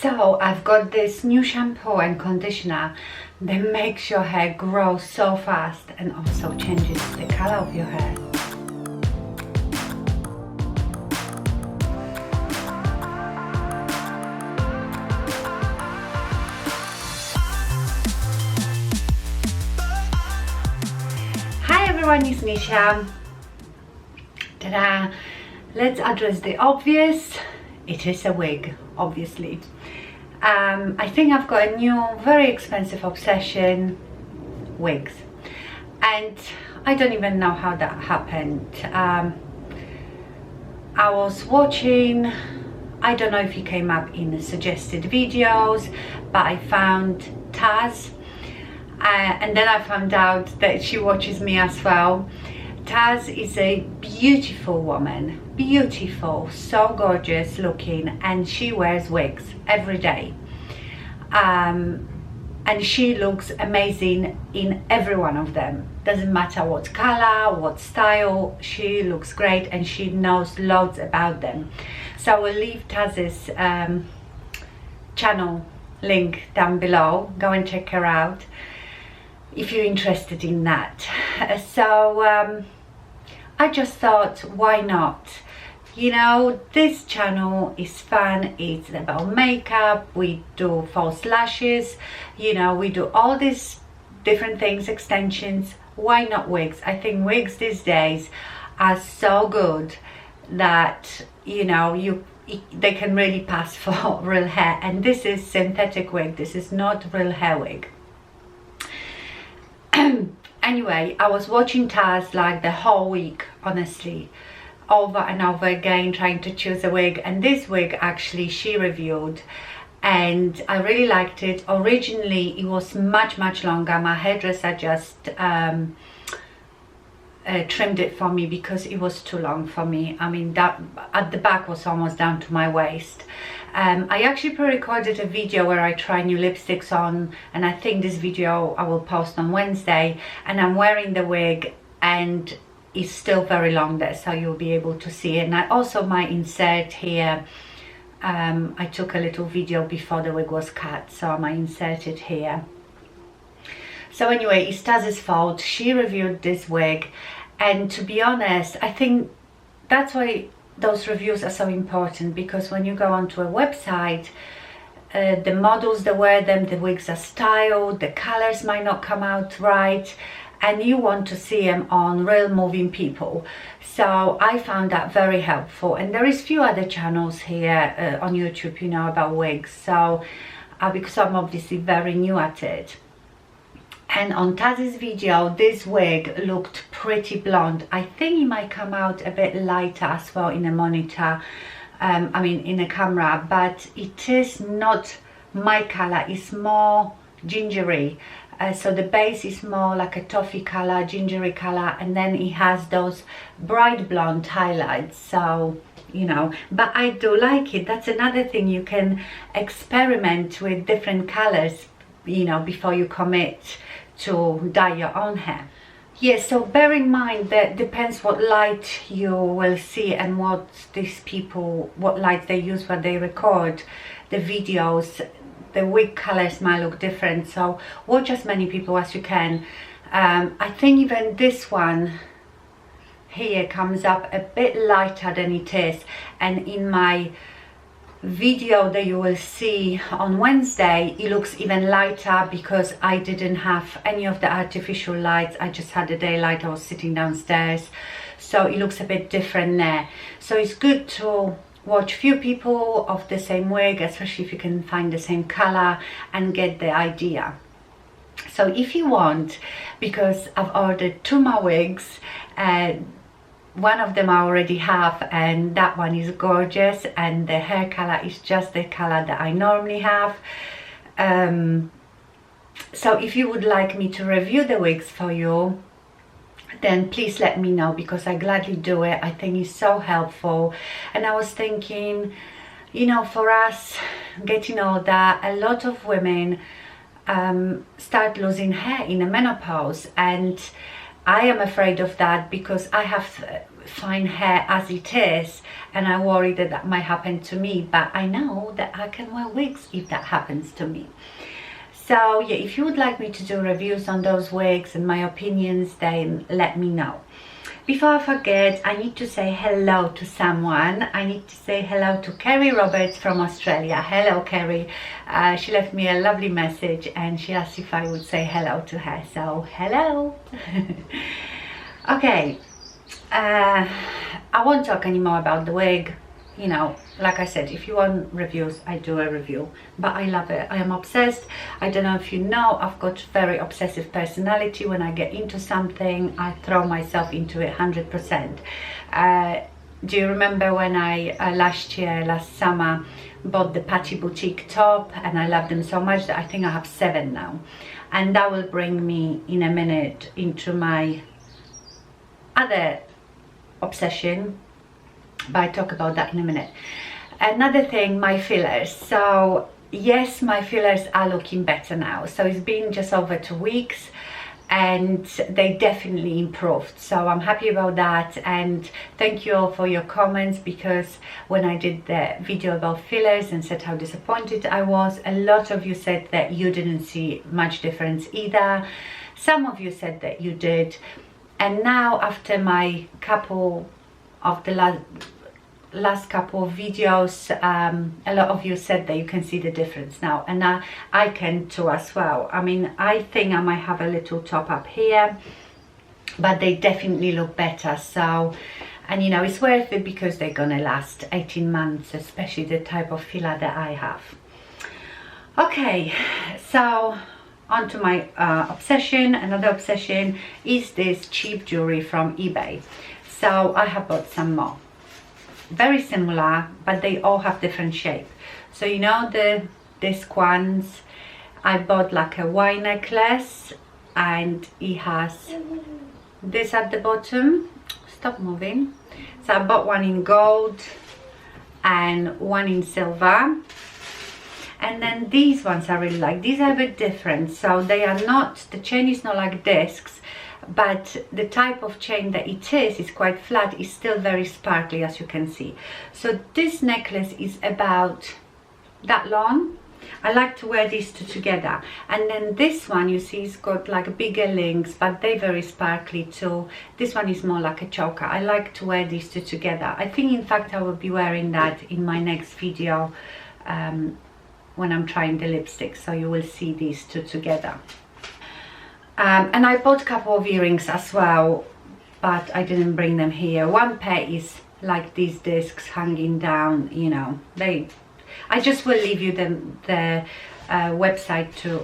So I've got this new shampoo and conditioner that makes your hair grow so fast and also changes the color of your hair. Hi everyone, it's Nisha. Ta-da! Let's address the obvious. It is a wig, obviously. I think I've got a new, very expensive obsession, wigs. And I don't even know how that happened. I was watching, I don't know if it came up in the suggested videos, but I found Taz. And then I found out that she watches me as well. Taz is a beautiful woman, beautiful, so gorgeous looking, and she wears wigs every day. And she looks amazing in every one of them. Doesn't matter what color, what style, she looks great and she knows loads about them. So I will leave Taz's channel link down below. Go and check her out if you're interested in that. So I just thought, why not? You know, this channel is fun. It's about makeup. We do false lashes, you know, we do all these different things, extensions. Why not wigs? I think wigs these days are so good that, you know, they can really pass for real hair. And this is synthetic wig. This is not real hair wig. Anyway, I was watching Taz like the whole week, honestly, over and over again, trying to choose a wig. And this wig actually she reviewed and I really liked it. Originally it was much longer. My hairdresser just trimmed it for me because it was too long for me. I mean, that at the back was almost down to my waist. I actually pre-recorded a video where I try new lipsticks on, and I think this video I will post on Wednesday, and I'm wearing the wig and it's still very long there, so you'll be able to see it. And I also might insert here, I took a little video before the wig was cut, so I might insert it here. So anyway, it's Taz's fault. She reviewed this wig, and to be honest, I think that's why those reviews are so important, because when you go onto a website, the models that wear them, the wigs are styled, the colors might not come out right, and you want to see them on real moving people. So I found that very helpful. And there is few other channels here on YouTube, you know, about wigs. So because I'm obviously very new at it. And on Taz's video, this wig looked pretty blonde. I think it might come out a bit lighter as well in a monitor, I mean in a camera, but it is not my color, it's more gingery. So the base is more like a toffee color, gingery color, and then it has those bright blonde highlights. So, you know, but I do like it. That's another thing, you can experiment with different colors, you know, before you commit to dye your own hair. Yes, so bear in mind that depends what light you will see and what these people, what light they use when they record the videos. The wig colors might look different, so watch as many people as you can. I think even this one here comes up a bit lighter than it is, and in my video that you will see on Wednesday, it looks even lighter because I didn't have any of the artificial lights. I just had the daylight. I was sitting downstairs, so it looks a bit different there. So it's good to watch few people of the same wig, especially if you can find the same color, and get the idea. So if you want, because I've ordered 2 more wigs, one of them I already have, and that one is gorgeous, and the hair color is just the color that I normally have. So if you would like me to review the wigs for you, then please let me know, because I gladly do it. I think it's so helpful. And I was thinking, you know, for us getting older, a lot of women start losing hair in the menopause, and I am afraid of that because I have fine hair as it is, and I worry that that might happen to me, but I know that I can wear wigs if that happens to me. So yeah, if you would like me to do reviews on those wigs and my opinions, then let me know. Before I forget, I need to say hello to someone. I need to say hello to Kerry Roberts from Australia. Hello, Kerry. She left me a lovely message and she asked if I would say hello to her. So, hello. Okay. I won't talk anymore about the wig. You know, like I said, if you want reviews, I do a review, but I love it. I am obsessed. I don't know if you know, I've got very obsessive personality. When I get into something, I throw myself into it 100%. Do you remember when I last summer bought the Patty Boutique top, and I love them so much that I think I have 7 now, and that will bring me in a minute into my other obsession, but I talk about that in a minute. Another thing, my fillers. So yes, my fillers are looking better now. So it's been just over 2 weeks and they definitely improved, so I'm happy about that. And thank you all for your comments, because when I did the video about fillers and said how disappointed I was, a lot of you said that you didn't see much difference either. Some of you said that you did, and now after my couple of the last couple of videos, a lot of you said that you can see the difference now, and I can too as well. I mean, I think I might have a little top up here, but they definitely look better. So, and you know, it's worth it because they're gonna last 18 months, especially the type of filler that I have. Okay, so on to my obsession. Another obsession is this cheap jewelry from eBay. So I have bought some more, very similar, but they all have different shape. So you know the disc ones, I bought like a Y necklace, and it has this at the bottom. Stop moving. So I bought one in gold and one in silver. And then these ones I really like. These are a bit different. So they are not, the chain is not like discs, but the type of chain that it is quite flat. It's still very sparkly, as you can see. So this necklace is about that long. I like to wear these two together. And then this one, you see, it's got like bigger links, but they're very sparkly too. This one is more like a choker. I like to wear these two together. I think in fact I will be wearing that in my next video when I'm trying the lipstick, so you will see these two together. And I bought a couple of earrings as well, but I didn't bring them here. One pair is like these discs hanging down, you know. I just will leave you the website to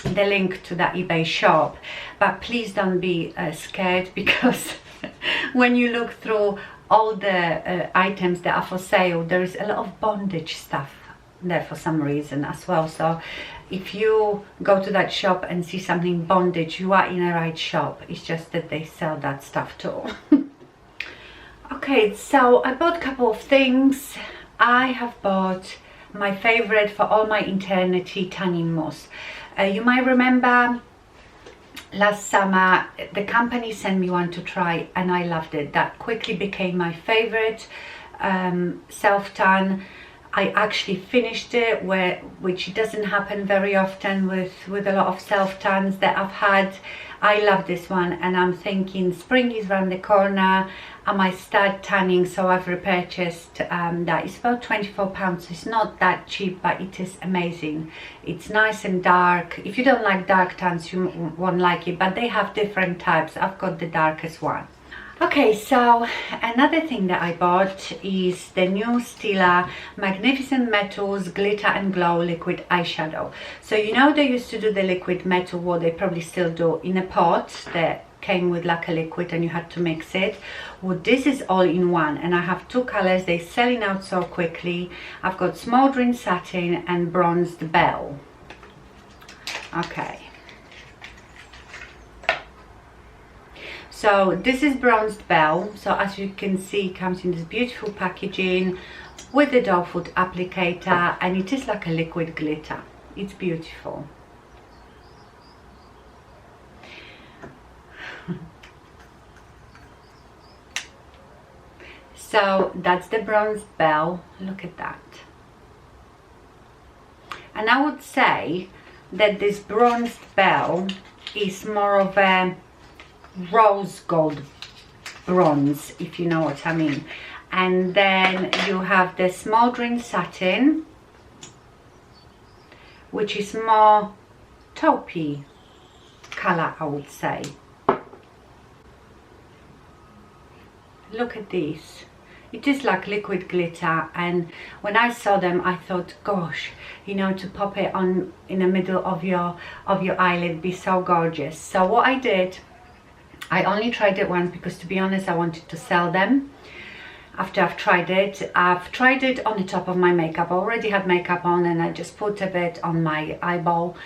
the link to that eBay shop, but please don't be scared, because when you look through all the items that are for sale, there is a lot of bondage stuff there for some reason as well. So if you go to that shop and see something bondage, you are in a right shop. It's just that they sell that stuff too. Okay, so I bought a couple of things. I have bought my favorite for all my eternity, tanning mousse. You might remember last summer the company sent me one to try and I loved it. That quickly became my favorite self-tan. I actually finished it, which doesn't happen very often with a lot of self-tans that I've had. I love this one, and I'm thinking spring is around the corner. I might start tanning, so I've repurchased that. It's about £24, so it's not that cheap, but it is amazing. It's nice and dark. If you don't like dark tans, you won't like it, but they have different types. I've got the darkest one. Okay, so another thing that I bought is the new Stila Magnificent Metals Glitter and Glow Liquid Eyeshadow. So you know they used to do the liquid metal, what they probably still do, in a pot that came with like a liquid and you had to mix it. Well, this is all in one, and I have two colors. They're selling out so quickly. I've got Smouldering Satin and Bronzed Belle. Okay. So this is Bronzed Belle. So as you can see, it comes in this beautiful packaging with the doe foot applicator, and it is like a liquid glitter. It's beautiful. So that's the bronze bell. Look at that. And I would say that this bronzed bell is more of a rose gold bronze, if you know what I mean. And then you have the smouldering satin, which is more taupey color, I would say. Look at these. It is like liquid glitter, and when I saw them I thought, gosh, you know, to pop it on in the middle of your eyelid, be so gorgeous. So what I did, I only tried it once because, to be honest, I wanted to sell them. After I've tried it on the top of my makeup. I already had makeup on, and I just put a bit on my eyeball,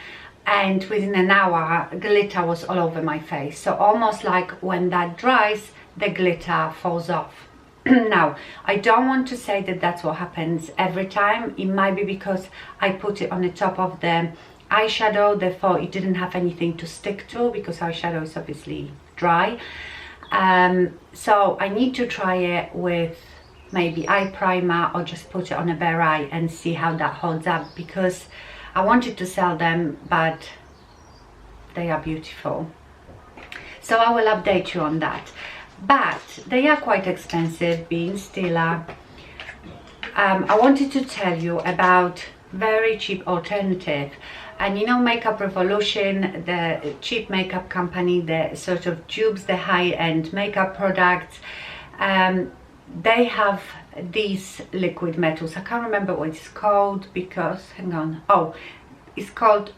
and within an hour glitter was all over my face. So almost like when that dries, the glitter falls off. Now, I don't want to say that that's what happens every time. It might be because I put it on the top of the eyeshadow, therefore it didn't have anything to stick to, because eyeshadow is obviously dry. So I need to try it with maybe eye primer, or just put it on a bare eye and see how that holds up, because I wanted to sell them, but they are beautiful. So I will update you on that. But they are quite expensive, being Stila. I wanted to tell you about very cheap alternative. And you know, Makeup Revolution, the cheap makeup company that sort of dupes the high-end makeup products, they have these liquid metals. I can't remember what it's called because, hang on, oh, it's called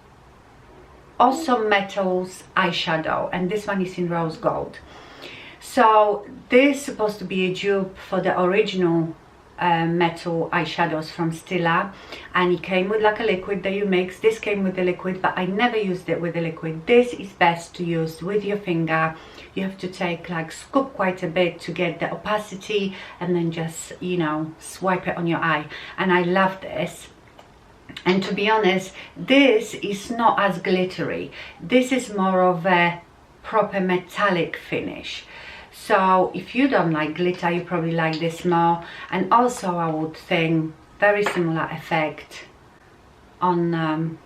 Awesome Metals eyeshadow, and this one is in rose gold. So this is supposed to be a dupe for the original metal eyeshadows from Stila, and it came with like a liquid that you mix. This came with the liquid, but I never used it with the liquid. This is best to use with your finger. You have to take, like, scoop quite a bit to get the opacity, and then just, you know, swipe it on your eye. And I love this. And to be honest, this is not as glittery. This is more of a proper metallic finish. So if you don't like glitter, you probably like this more. And also I would think very similar effect on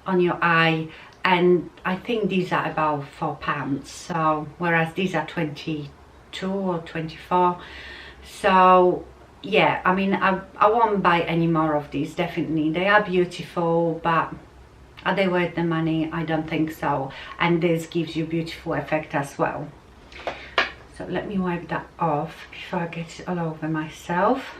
your eye. And I think these are about £4. So whereas these are 22 or 24. So yeah, I mean, I won't buy any more of these, definitely. They are beautiful, but are they worth the money? I don't think so. And this gives you beautiful effect as well. So let me wipe that off before I get it all over myself.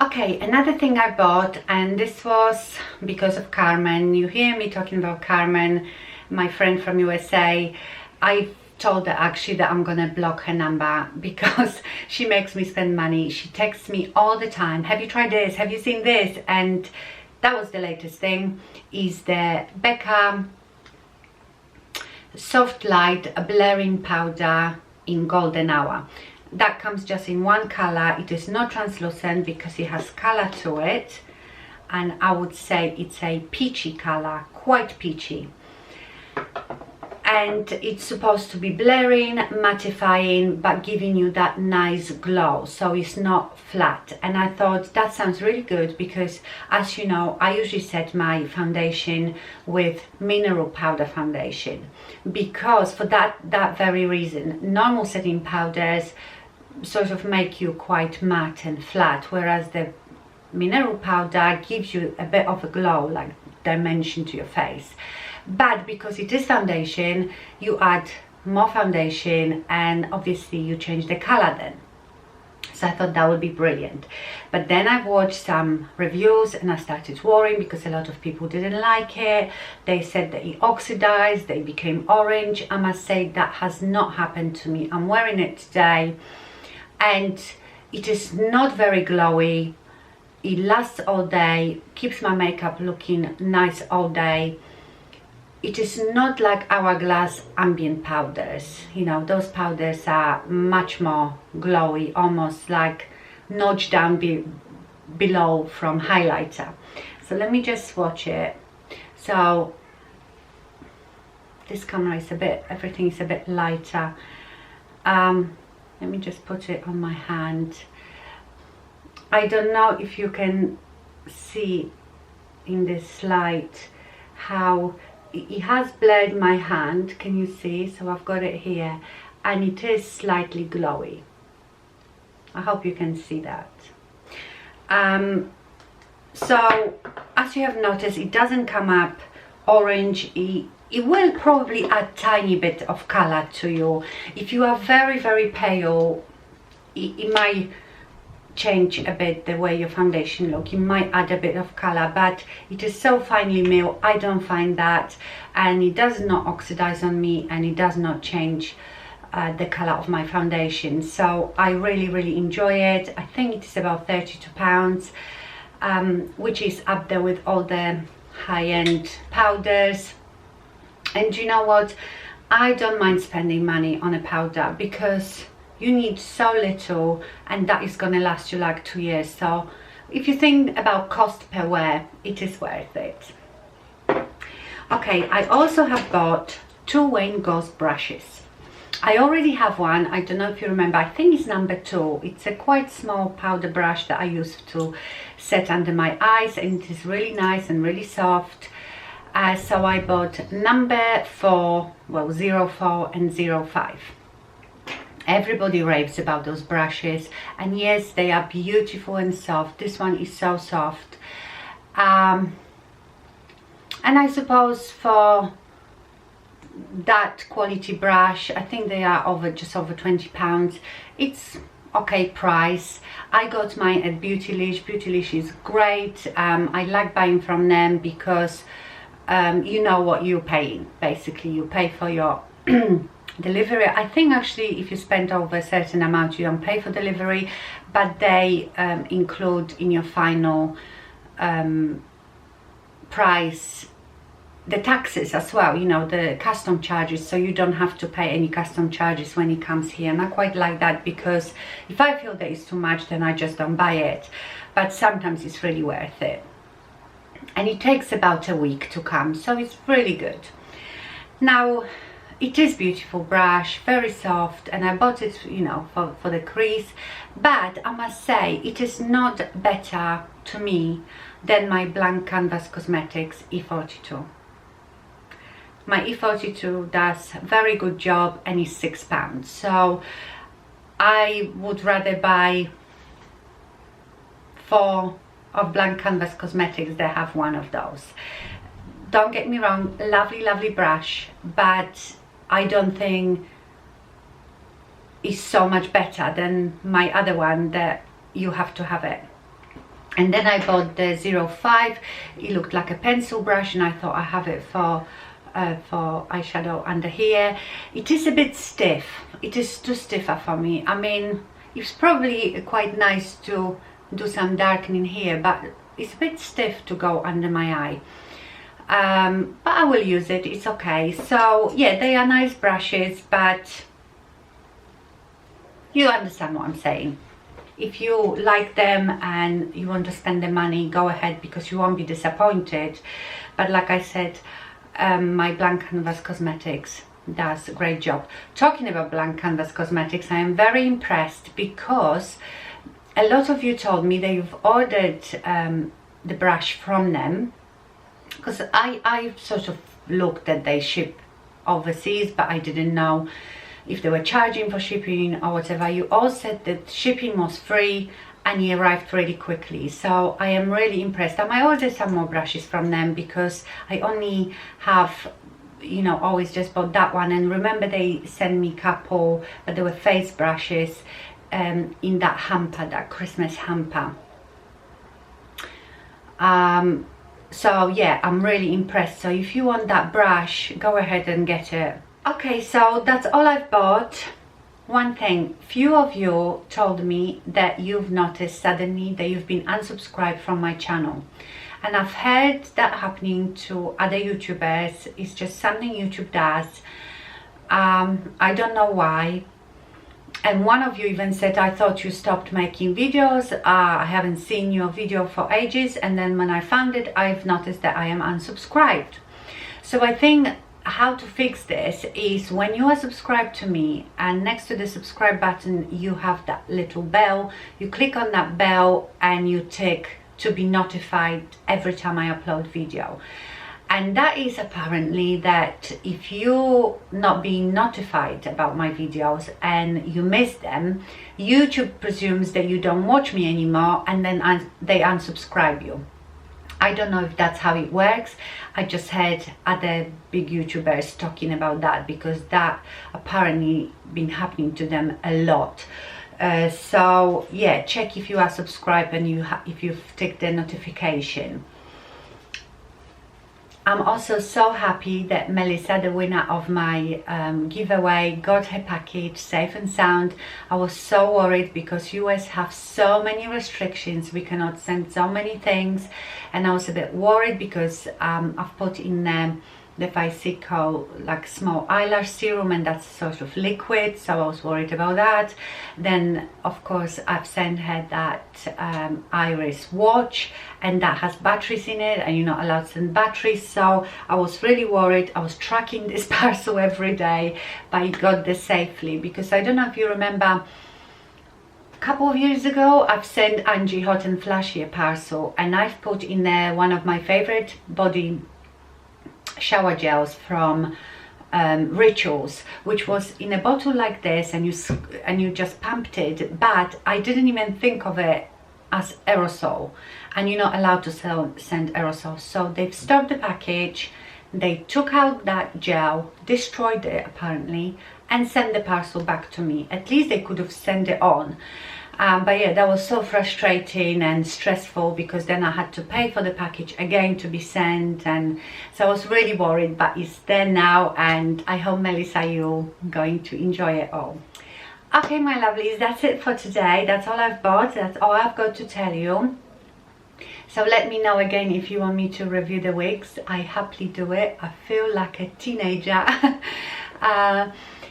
Okay, another thing I bought, and this was because of Carmen. You hear me talking about Carmen, my friend from USA. I told her actually that I'm gonna block her number because she makes me spend money. She texts me all the time, have you tried this, have you seen this? And that was the latest thing, is the Becca Soft Light Blurring Powder in Golden Hour. That comes just in one color. It is not translucent because it has color to it, and I would say it's a peachy color, quite peachy. And it's supposed to be blurring, mattifying, but giving you that nice glow, so it's not flat. And I thought that sounds really good because, as you know, I usually set my foundation with mineral powder foundation, because for that very reason, normal setting powders sort of make you quite matte and flat, whereas the mineral powder gives you a bit of a glow, like dimension to your face. But because it is foundation, you add more foundation, and obviously you change the color then. So I thought that would be brilliant. But then I watched some reviews and I started worrying because a lot of people didn't like it. They said that it oxidized, they became orange. I must say that has not happened to me. I'm wearing it today and it is not very glowy. It lasts all day, keeps my makeup looking nice all day. It is not like Hourglass ambient powders. You know, those powders are much more glowy, almost like notched down below from highlighter. So let me just swatch it. So this camera is a bit, everything is a bit lighter. Let me just put it on my hand. I don't know if you can see in this light how it has blurred my hand. Can you see? So I've got it here and it is slightly glowy. I hope you can see that. So as you have noticed, it doesn't come up orange. It will probably add tiny bit of color to you. If you are very, very pale, it might change a bit the way your foundation look. It might add a bit of color, but it is so finely milled, I don't find that, and it does not oxidize on me, and it does not change the color of my foundation. So I really, really enjoy it. I think it is about £32, which is up there with all the high-end powders. And you know what, I don't mind spending money on a powder because you need so little and that is going to last you like 2 years. So if you think about cost per wear, it is worth it. Okay, I also have bought 2 Wayne Goss brushes. I already have one. I don't know if you remember, I think it's number 2. It's a quite small powder brush that I use to set under my eyes, and it is really nice and really soft. So I bought number 4, well 04 and 05. Everybody raves about those brushes, and yes, they are beautiful and soft. This one is so soft. And I suppose for that quality brush, I think they are just over £20. It's okay price. I got mine at Beautylish. Beautylish is great. I like buying from them because you know what you're paying. Basically, you pay for your delivery. I think actually if you spend over a certain amount, you don't pay for delivery, but they include in your final price the taxes as well, you know, the custom charges, so you don't have to pay any custom charges when it comes here. And I quite like that, because if I feel that it's too much, then I just don't buy it, but sometimes it's really worth it. And it takes about a week to come, so it's really good. Now, it is beautiful brush, very soft, and I bought it, you know, for the crease, but I must say it is not better to me than my Blank Canvas Cosmetics E42. My E42 does a very good job and is £6, so I would rather buy 4 of Blank Canvas Cosmetics than have 1 of those. Don't get me wrong, lovely, lovely brush, but I don't think it's so much better than my other one that you have to have it. And then I bought the 05. It looked like a pencil brush, and I thought I have it for eyeshadow under here. It is a bit stiff. It is too stiffer for me. I mean, it's probably quite nice to do some darkening here, but it's a bit stiff to go under my eye. But I will use it, it's okay. So yeah, they are nice brushes, but you understand what I'm saying. If you like them and you want to spend the money, go ahead, because you won't be disappointed. But like I said, my Blank Canvas Cosmetics does a great job. Talking about Blank Canvas Cosmetics, I am very impressed, because a lot of you told me that you've ordered the brush from them, because I sort of looked that they ship overseas, but I didn't know if they were charging for shipping or whatever. You all said that shipping was free and it arrived really quickly, so I am really impressed. I might order some more brushes from them, because I only have, you know, always just bought that one. And remember, they sent me a couple, but they were face brushes in that hamper, that Christmas hamper. So yeah, I'm really impressed. So if you want that brush, go ahead and get it. Okay, so that's all I've bought. One thing, few of you told me that you've noticed suddenly that you've been unsubscribed from my channel, and I've heard that happening to other YouTubers. It's just something YouTube does. I don't know why. And one of you even said, I thought you stopped making videos. I haven't seen your video for ages, and then when I found it, I've noticed that I am unsubscribed. So I think how to fix this is when you are subscribed to me, and next to the subscribe button you have that little bell. You click on that bell and you tick to be notified every time I upload video. And that is apparently that if you're not being notified about my videos and you miss them, YouTube presumes that you don't watch me anymore, and then they unsubscribe you. I don't know if that's how it works. I just heard other big YouTubers talking about that, because that apparently been happening to them a lot. So yeah, check if you are subscribed and if you've ticked the notification. I'm also so happy that Melissa, the winner of my giveaway, got her package safe and sound. I was so worried because US have so many restrictions, we cannot send so many things, and I was a bit worried because I've put in the Fisico like small eyelash serum, and that's sort of liquid, so I was worried about that. Then of course I've sent her that iris watch, and that has batteries in it, and you're not allowed to send batteries, so I was really worried. I was tracking this parcel every day, but it got there safely. Because I don't know if you remember, a couple of years ago I've sent Angie Hot and Flashy a parcel, and I've put in there one of my favorite body shower gels from Rituals, which was in a bottle like this, and you just pumped it, but I didn't even think of it as aerosol, and you're not allowed to send aerosol. So they've stopped the package, they took out that gel, destroyed it apparently, and sent the parcel back to me. At least they could have sent it on. But yeah, that was so frustrating and stressful, because then I had to pay for the package again to be sent, and so I was really worried. But it's there now, and I hope, Melissa, you're going to enjoy it all. Okay, my lovelies, that's it for today. That's all I've bought, that's all I've got to tell you. So let me know again if you want me to review the wigs. I happily do it. I feel like a teenager.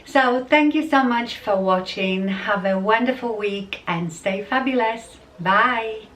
So thank you so much for watching. Have a wonderful week and stay fabulous. Bye.